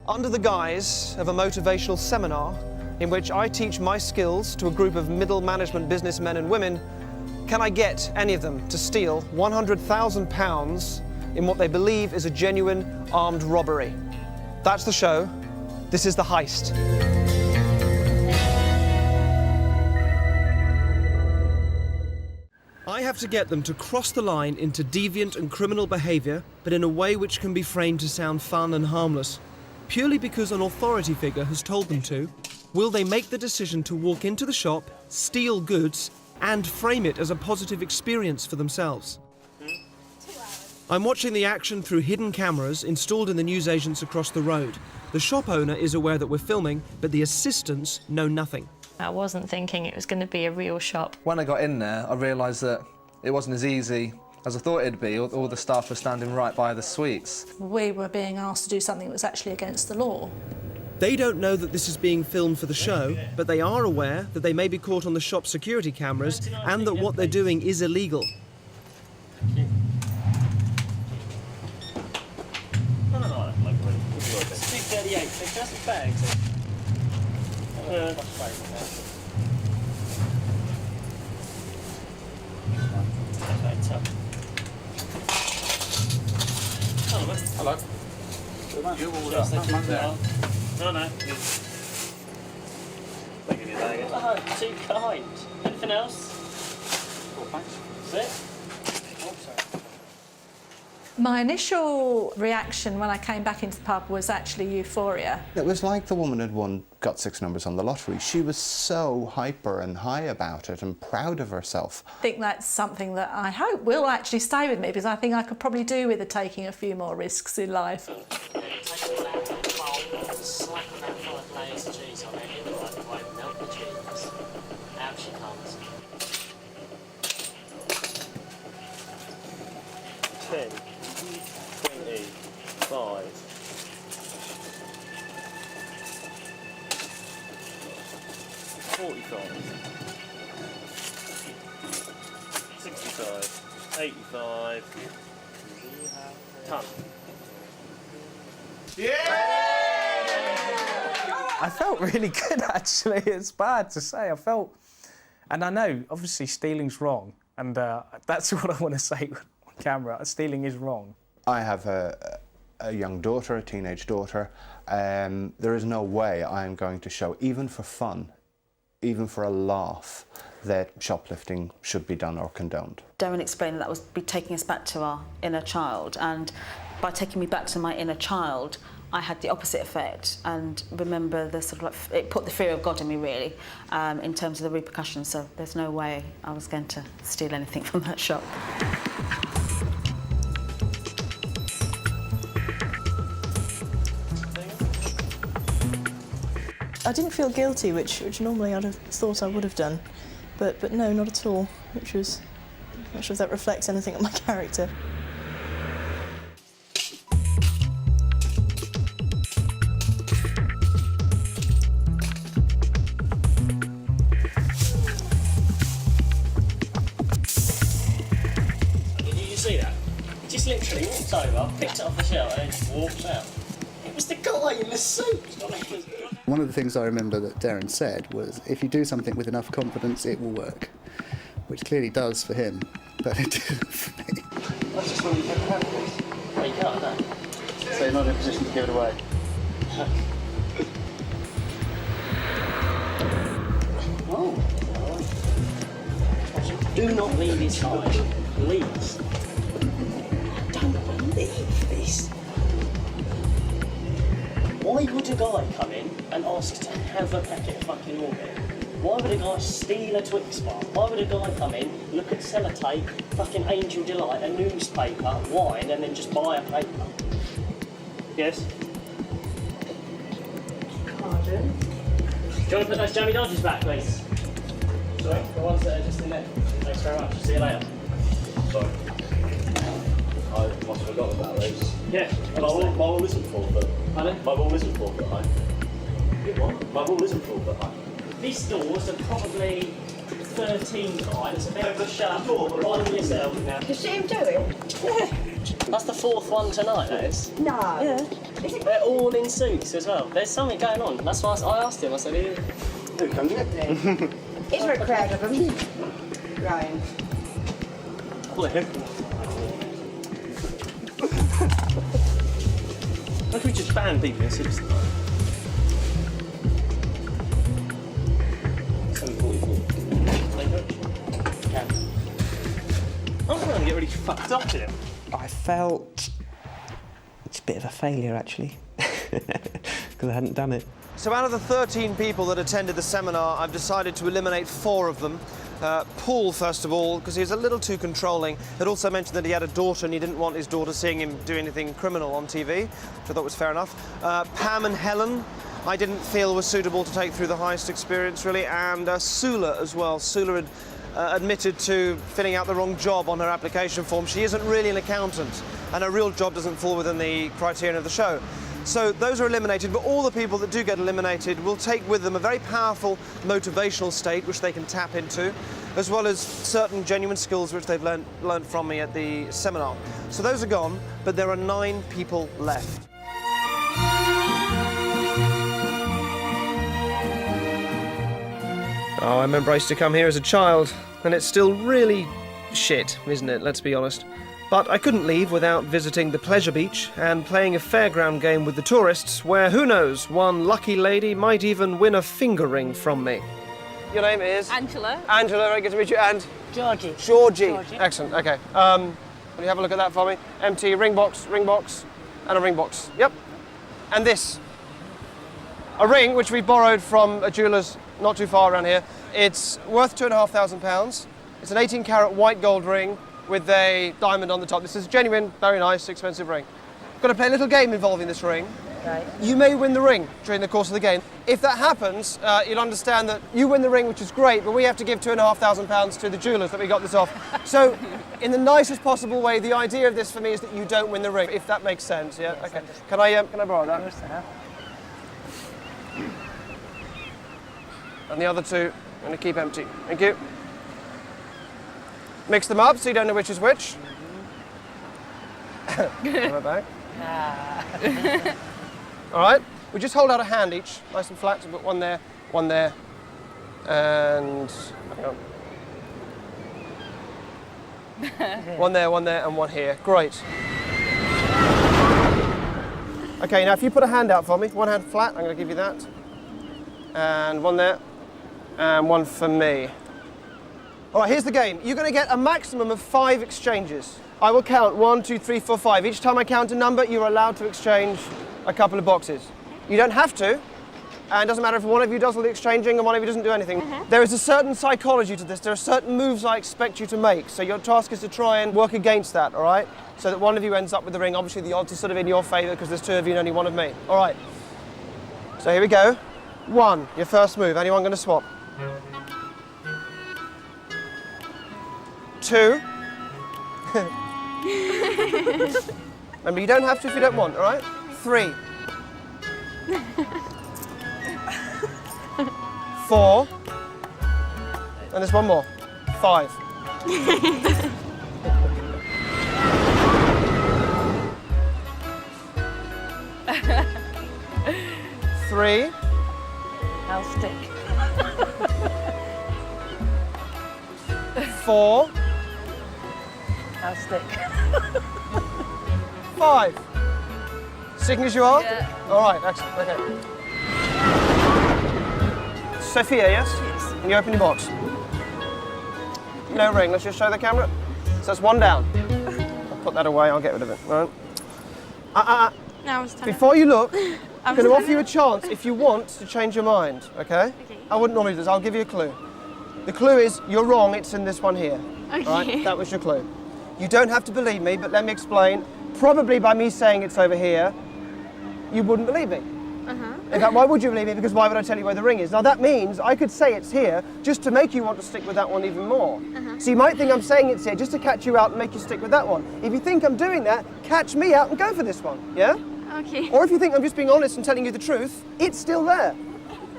Under the guise of a motivational seminar in which I teach my skills to a group of middle management businessmen and women, can I get any of them to steal £100,000 in what they believe is a genuine armed robbery? That's the show. This is the Heist. I have to get them to cross the line into deviant and criminal behaviour, but in a way which can be framed to sound fun and harmless. Purely because an authority figure has told them to, will they make the decision to walk into the shop, steal goods, and frame it as a positive experience for themselves? I'm watching the action through hidden cameras installed in the newsagents across the road. The shop owner is aware that we're filming, but the assistants know nothing. I wasn't thinking it was going to be a real shop. When I got in there, I realised that it wasn't as easy as I thought it'd be. All the staff were standing right by the sweets. We were being asked to do something that was actually against the law. They don't know that this is being filmed for the show, but they are aware that they may be caught on the shop's security cameras and that what they're doing is illegal. Hello. You all up? No, no. Oh, too kind. Anything else? Cool, thanks. That's it? My initial reaction when I came back into the pub was actually euphoria. It was like the woman had got 6 numbers on the lottery. She was so hyper and high about it and proud of herself. I think that's something that I hope will actually stay with me, because I think I could probably do with taking a few more risks in life. Ten. 25. 45. 65. 85. Ton. I felt really good, actually. It's bad to say. And I know, obviously, stealing's wrong, and that's what I want to say on camera. Stealing is wrong. I have a young daughter, a teenage daughter. There is no way I am going to show, even for fun, even for a laugh, that shoplifting should be done or condoned. Derren explained that would be taking us back to our inner child, and by taking me back to my inner child, I had the opposite effect, and remember the sort of like, it put the fear of God in me, really, in terms of the repercussions, so there's no way I was going to steal anything from that shop. I didn't feel guilty, which normally I'd have thought I would have done, but no, not at all, which was, I'm not sure if that reflects anything on my character. Did you see that? He just literally walked over, picked it off the shelf and just walked out. It was the guy in the suit. One of the things I remember that Derren said was, if you do something with enough confidence, it will work. Which clearly does for him, but it didn't for me. I just want to get around this. Well, you can't, no. So you're not in a position to give it away? Oh. Do not leave his side, please. I don't believe this. Why would a guy come in and ask to have a packet of fucking Orbit? Why would a guy steal a Twix bar? Why would a guy come in, look at sellotape, fucking Angel Delight, a newspaper, wine, and then just buy a paper? Yes? Pardon? Do you want to put those jammy dodgers back, please? Sorry, the ones that are just in there. Thanks very much. See you later. Sorry. I must have forgotten about those. Yeah. My wall isn't full, but... Pardon? My wall isn't full, but You what? My wall isn't full, but These doors are probably 13 guy that's about to shut right on yourself now. You see him do it? Yeah. That's the 4th one tonight, that is. No. Yeah. They're all in suits as well. There's something going on. That's why I asked him. I said, who comes in? Is there a crowd of them? Ryan. How can we just ban people in suits tonight? 7:44. I'm going to get really fucked up here. I felt it's a bit of a failure, actually, because I hadn't done it. So out of the 13 people that attended the seminar, I've decided to eliminate 4 of them. Paul, first of all, because he was a little too controlling. Had also mentioned that he had a daughter and he didn't want his daughter seeing him do anything criminal on TV, which I thought was fair enough. Pam and Helen, I didn't feel was suitable to take through the Heist experience, really. And Sula as well. Sula had admitted to filling out the wrong job on her application form. She isn't really an accountant, and her real job doesn't fall within the criterion of the show. So those are eliminated, but all the people that do get eliminated will take with them a very powerful motivational state which they can tap into, as well as certain genuine skills which they've learned from me at the seminar. So those are gone, but there are 9 people left. Oh, I remember I used to come here as a child, and it's still really shit, isn't it? Let's be honest. But I couldn't leave without visiting the pleasure beach and playing a fairground game with the tourists, where, who knows, one lucky lady might even win a finger ring from me. Your name is? Angela. Angela, very good to meet you. And? Georgie. Georgie. Excellent, okay. Will you have a look at that for me? Empty ring box, and a ring box. Yep. And this. A ring which we borrowed from a jeweller's not too far around here. It's worth £2,500. It's an 18-carat white gold ring with a diamond on the top. This is a genuine, very nice, expensive ring. Got to play a little game involving this ring. Right. You may win the ring during the course of the game. If that happens, you'll understand that you win the ring, which is great, but we have to give £2,500 to the jewellers that we got this off. So, in the nicest possible way, the idea of this for me is that you don't win the ring, if that makes sense. Yeah. Yes, okay. Can I borrow that? Of course, And the other 2, I'm going to keep empty. Thank you. Mix them up so you don't know which is which. Right back. All right. We just hold out a hand each, nice and flat. So put one there, and hang on. one there, and one here. Great. Okay. Now, if you put a hand out for me, one hand flat, I'm going to give you that, and one there, and one for me. All right, here's the game. You're going to get a maximum of 5 exchanges. I will count 1, 2, 3, 4, 5. Each time I count a number, you're allowed to exchange a couple of boxes. You don't have to, and it doesn't matter if one of you does all the exchanging and one of you doesn't do anything. There is a certain psychology to this. There are certain moves I expect you to make, so your task is to try and work against that, all right? So that one of you ends up with the ring. Obviously, the odds are sort of in your favour because there's 2 of you and only 1 of me. All right. So here we go. 1, your first move. Anyone going to swap? 2. Remember, you don't have to if you don't want, all right? 3. 4. And there's one more. 5. 3. I'll stick. 4. I'll stick. 5. Sticking as you are? Yeah. All right, excellent, okay. Sophia, yes? Yes. Can you open your box? No ring, let's just show the camera. So that's 1 down. I'll put that away, I'll get rid of it, all right? No, I was Before you look, I'm going to offer you a chance if you want to change your mind, okay? I wouldn't normally do this, I'll give you a clue. The clue is, you're wrong, it's in this one here. Okay. All right? That was your clue. You don't have to believe me, but let me explain. Probably by me saying it's over here, you wouldn't believe me. In fact, why would you believe me? Because why would I tell you where the ring is? Now that means I could say it's here just to make you want to stick with that one even more. So you might think I'm saying it's here just to catch you out and make you stick with that one. If you think I'm doing that, catch me out and go for this one, yeah? Okay. Or if you think I'm just being honest and telling you the truth, it's still there.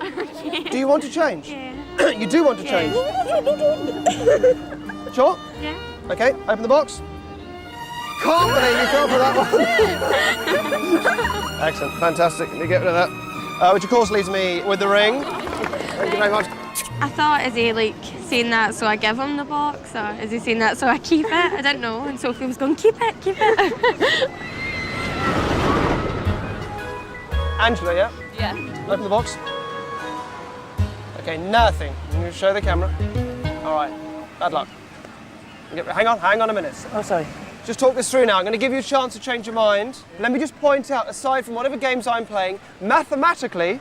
Okay. Do you want to change? Yeah. You do want to change? Sure? Yeah. Okay, open the box. Can't believe you fell for that one. Excellent, fantastic. Let me get rid of that. Which of course leaves me with the ring. Thank you very much. I thought, is he like saying that so I give him the box, or is he saying that so I keep it? I don't know. And Sophie was going, keep it, keep it. Angela, yeah? Yeah. Open the box. Okay, nothing. I'm going to show the camera. All right, bad luck. Hang on a minute. Oh, sorry. Just talk this through now. I'm going to give you a chance to change your mind. Let me just point out, aside from whatever games I'm playing, mathematically,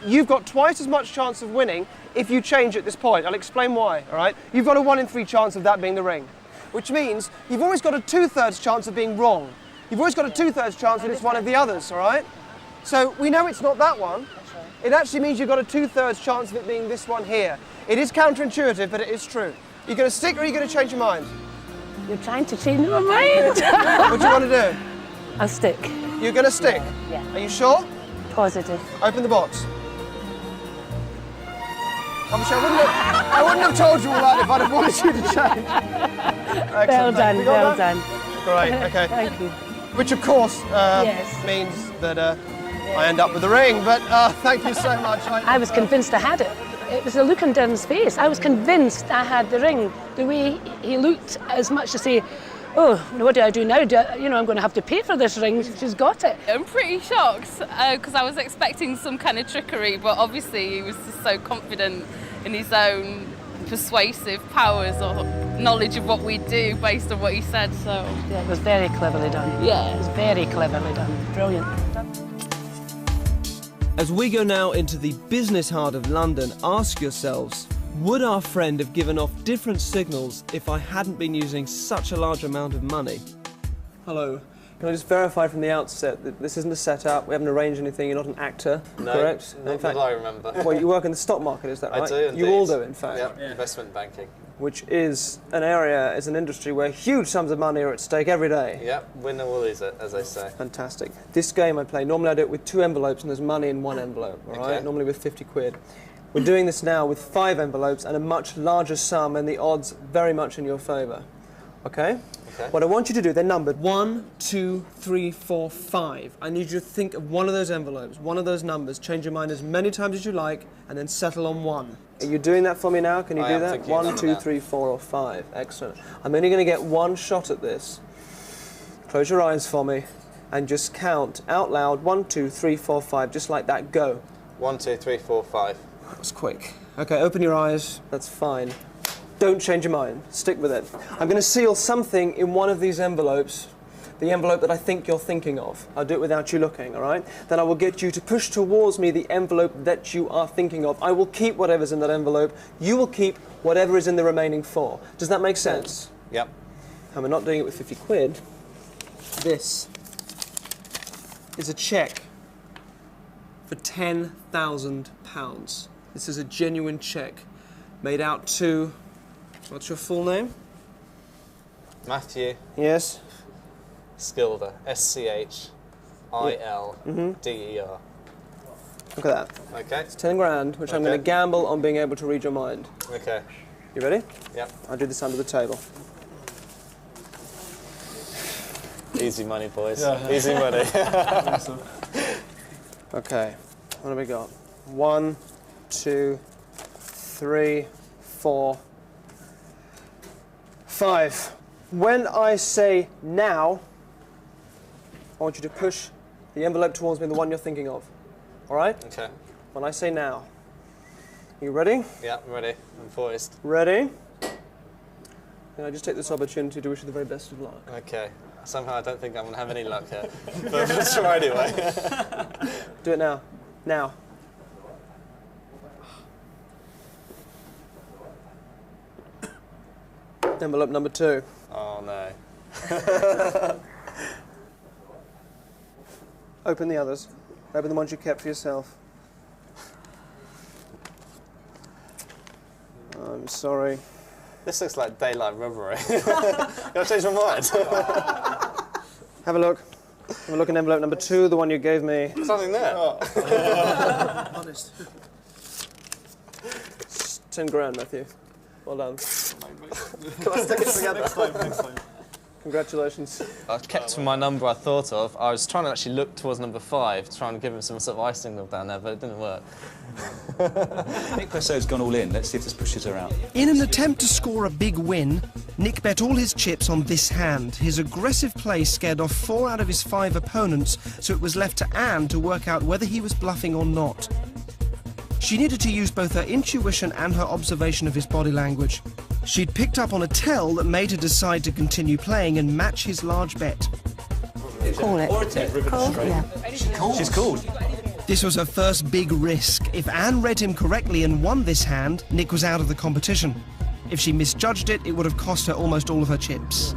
you've got twice as much chance of winning if you change at this point. I'll explain why, all right? You've got a 1 in 3 chance of that being the ring, which means you've always got a 2/3 chance of being wrong. You've always got a 2/3 chance that it's one of the others, all right? So we know it's not that one. It actually means you've got a 2/3 chance of it being this one here. It is counterintuitive, but it is true. You're going to stick or are you going to change your mind? You're trying to change my mind. What do you want to do? I'll stick. You're going to stick? Yeah. Are you sure? Positive. Open the box. Obviously, I wouldn't have told you all that if I'd have wanted you to change. Well Excellent. done, We got well that? done. Great, okay. Thank you. Which, of course, Yes. means that I end up with the ring, but thank you so much. I was convinced I had it. It was the look on Derren's face. I was convinced I had the ring. The way he looked, as much to say, oh, what do I do now? I'm going to have to pay for this ring. She's got it. I'm pretty shocked because I was expecting some kind of trickery, but obviously he was just so confident in his own persuasive powers or knowledge of what we do based on what he said. So Yeah, it was very cleverly done. Yeah. It was very cleverly done. Brilliant. As we go now into the business heart of London, ask yourselves, would our friend have given off different signals if I hadn't been using such a large amount of money? Hello. Can I just verify from the outset that this isn't a setup, we haven't arranged anything, you're not an actor, correct? Not that I remember. Well, you work in the stock market, is that right? I do, indeed. You all do, in fact. Yeah, investment banking. Which is an area, is an industry where huge sums of money are at stake every day. Yeah, win or lose it, as they say. Fantastic. This game I play, normally I do it with 2 envelopes and there's money in 1 envelope, all right? Okay. Normally with 50 quid. We're doing this now with 5 envelopes and a much larger sum and the odds very much in your favour. Okay? Okay. What I want you to do, they're numbered 1, 2, 3, 4, 5. I need you to think of one of those envelopes, one of those numbers, change your mind as many times as you like, and then settle on 1. Are you doing that for me now? Can you do that? 1, 2, 3, 4, or 5. Excellent. I'm only going to get 1 shot at this. Close your eyes for me and just count out loud 1, 2, 3, 4, 5, just like that. Go. 1, 2, 3, 4, 5. That was quick. Okay, open your eyes. That's fine. Don't change your mind. Stick with it. I'm going to seal something in one of these envelopes, the envelope that I think you're thinking of. I'll do it without you looking, all right? Then I will get you to push towards me the envelope that you are thinking of. I will keep whatever's in that envelope. You will keep whatever is in the remaining 4. Does that make sense? Yep. And we're not doing it with 50 quid. This is a cheque for £10,000. This is a genuine cheque made out to... What's your full name? Matthew. Yes. Skilder. S-C-H-I-L-D-E-R. Look at that. Okay. It's 10 grand, which I'm going to gamble on being able to read your mind. Okay. You ready? Yep. I'll do this under the table. Easy money, boys. Yeah. Easy money. Okay. What have we got? 1, 2, 3, 4, 5. When I say now, I want you to push the envelope towards me, the one you're thinking of. All right? Okay. When I say now. You ready? Yeah, I'm ready. I'm poised. Ready? Can I just take this opportunity to wish you the very best of luck? Okay. Somehow I don't think I'm going to have any luck here. But let's try anyway. Do it now. Now. Envelope number 2. Oh no. Open the others. Open the ones you kept for yourself. I'm sorry. This looks like daylight robbery. I've changed my mind. Have a look. Have a look in envelope number 2, the one you gave me. Something there. Honest. 10 grand, Matthew. Well done. Come on, stick it together. Next time. Congratulations. I kept my number I thought of. I was trying to actually look towards number 5, trying to give him some sort of icing down there, but it didn't work. Nick Plesso's gone all in. Let's see if this pushes her out. In an attempt to score a big win, Nick bet all his chips on this hand. His aggressive play scared off 4 out of his 5 opponents, so it was left to Anne to work out whether he was bluffing or not. She needed to use both her intuition and her observation of his body language. She'd picked up on a tell that made her decide to continue playing and match his large bet. Call it. Call? Yeah. She's called. This was her first big risk. If Anne read him correctly and won this hand, Nick was out of the competition. If she misjudged it, it would have cost her almost all of her chips.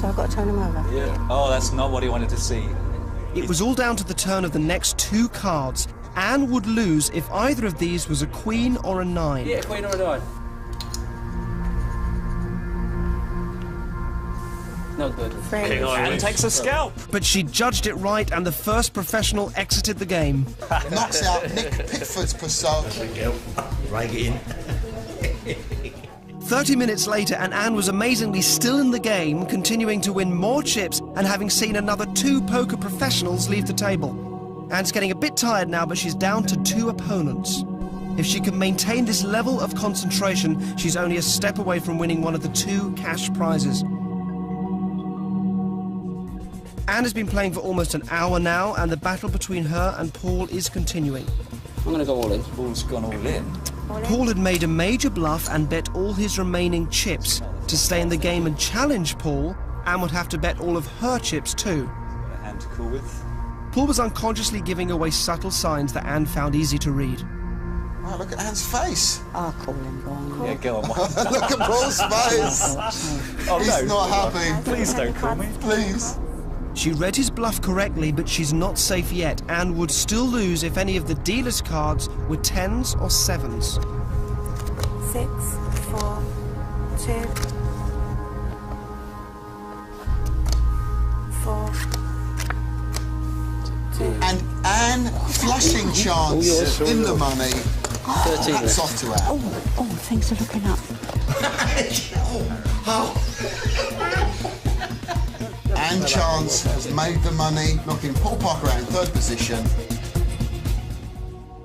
So I've got to turn him over? Yeah. Oh, that's not what he wanted to see. It was all down to the turn of the next 2 cards. Anne would lose if either of these was a queen or a 9. Yeah, queen or a 9. No good. Anne takes a scalp. But she judged it right, and the first professional exited the game. Knocks out Nick Pickford's Passat. Rag it in. 30 minutes later, and Anne was amazingly still in the game, continuing to win more chips and having seen another 2 poker professionals leave the table. Anne's getting a bit tired now, but she's down to 2 opponents. If she can maintain this level of concentration, she's only a step away from winning one of the 2 cash prizes. Anne has been playing for almost an hour now, and the battle between her and Paul is continuing. I'm going to go all in. Paul's gone all in. Paul had made a major bluff and bet all his remaining chips. To stay in the game and challenge Paul, Anne would have to bet all of her chips too. Got a hand to cool with. Paul was unconsciously giving away subtle signs that Anne found easy to read. Wow, look at Anne's face. I'll call him, go on. Yeah, go on. Look at Paul's face. Oh, He's no. not happy. Please don't call me. Please. She read his bluff correctly, but she's not safe yet, and would still lose if any of the dealer's cards were 10s or 7s. 6, 4, 2, 4, 2. And Anne flushing chance in the money. 13 Hats off to Anne. Oh, things are looking up. Anne Chance has made the money, knocking Paul Parker out in 3rd position.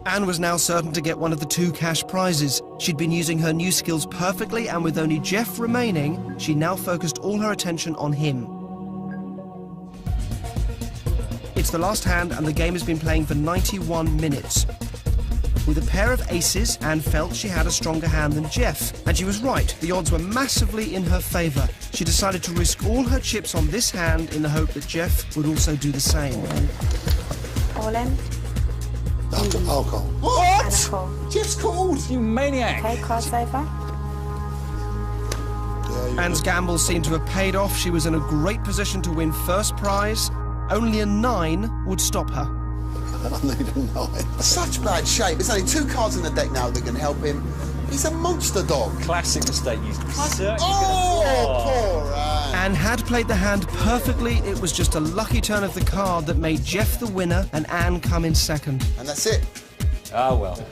Anne was now certain to get one of the 2 cash prizes. She'd been using her new skills perfectly, and with only Jeff remaining, she now focused all her attention on him. It's the last hand, and the game has been playing for 91 minutes. With a pair of aces, Anne felt she had a stronger hand than Jeff, and she was right. The odds were massively in her favour. She decided to risk all her chips on this hand in the hope that Jeff would also do the same. All in. Alcohol. And a What? call. Jeff's called. You maniac. Okay, cards over. Anne's gamble seemed to have paid off. She was in a great position to win first prize. Only a 9 would stop her. I need a 9. Such bad shape. There's only 2 cards in the deck now that can help him. He's a monster dog. Classic mistake. Poor Anne. Anne had played the hand perfectly. It was just a lucky turn of the card that made Jeff the winner and Anne come in second. And that's it. Ah, well.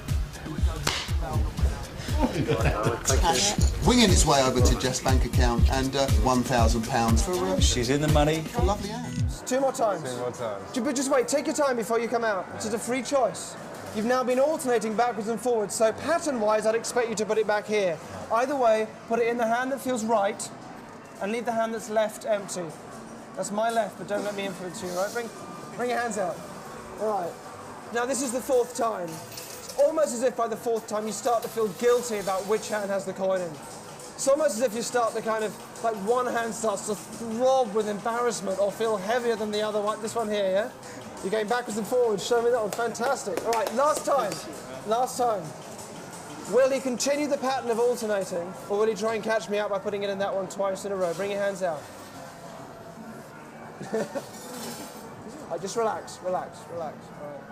Cash winging its way over to Jeff's bank account and £1,000 for She's in the money. a lovely Anne. 2 more times. 2 more times. But just wait, take your time before you come out. It's just a free choice. You've now been alternating backwards and forwards, so pattern-wise, I'd expect you to put it back here. Either way, put it in the hand that feels right, and leave the hand that's left empty. That's my left, but don't let me influence you, right? Bring your hands out. All right. Now, this is the 4th time. It's almost as if by the 4th time you start to feel guilty about which hand has the coin in. It's almost as if you start to kind of, like one hand starts to throb with embarrassment or feel heavier than the other one. This one here, yeah? You're going backwards and forwards. Show me that one. Fantastic. All right, last time. Last time. Will he continue the pattern of alternating, or will he try and catch me out by putting it in that one twice in a row? Bring your hands out. Just relax, relax, relax. All right.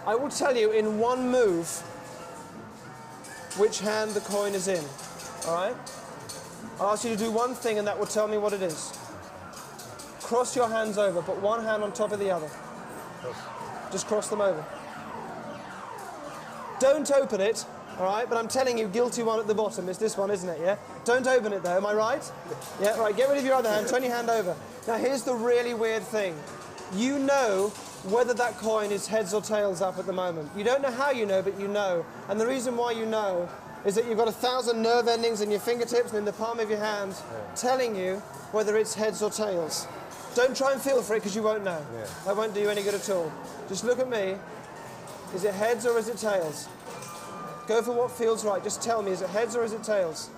I will tell you in one move which hand the coin is in, all right? I'll ask you to do one thing and that will tell me what it is. Cross your hands over, put one hand on top of the other. Just cross them over. Don't open it, All right, but I'm telling you, guilty one at the bottom is this one, isn't it, yeah? Don't open it, though, am I right? Yeah, right, get rid of your other hand, turn your hand over. Now, here's the really weird thing. You know whether that coin is heads or tails up at the moment. You don't know how you know, but you know. And the reason why you know is that you've got 1,000 nerve endings in your fingertips and in the palm of your hand telling you whether it's heads or tails. Don't try and feel for it, because you won't know. Yeah. That won't do you any good at all. Just look at me. Is it heads or is it tails? Go for what feels right. Just tell me, is it heads or is it tails?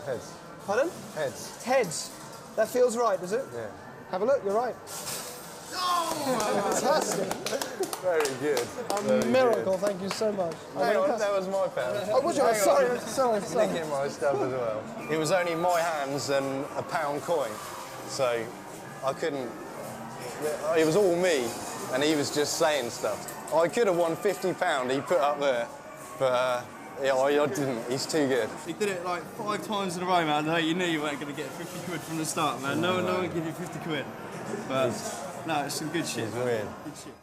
Heads. Pardon? Heads. Heads. That feels right, does it? Yeah. Have a look, you're right. Fantastic. Very good. A miracle, thank you so much. Hang on, that was my pound. Oh, was it? Sorry. Nicking my stuff as well. It was only my hands and a £1 coin, so I couldn't. It was all me, and he was just saying stuff. I could have won £50 he put up there, but yeah, I didn't. He's too good. He did it like 5 times in a row, man. No, you knew you weren't going to get 50 quid from the start, man. No one would give you 50 quid. But no, it's some good shit. It's weird. Good shit.